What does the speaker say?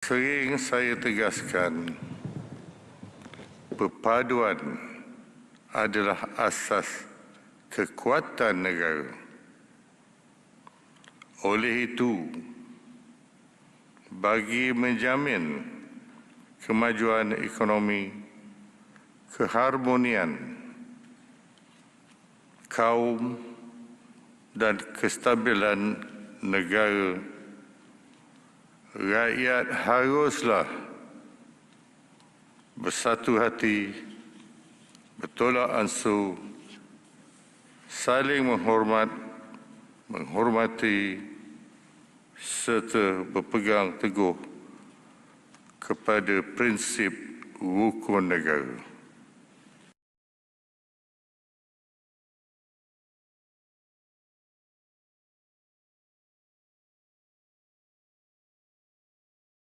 Sering saya tegaskan, perpaduan adalah asas kekuatan negara. Oleh itu, bagi menjamin kemajuan ekonomi, keharmonian kaum dan kestabilan negara, rakyat haruslah bersatu hati, bertolak ansur, saling menghormati serta berpegang teguh kepada prinsip rukun negara.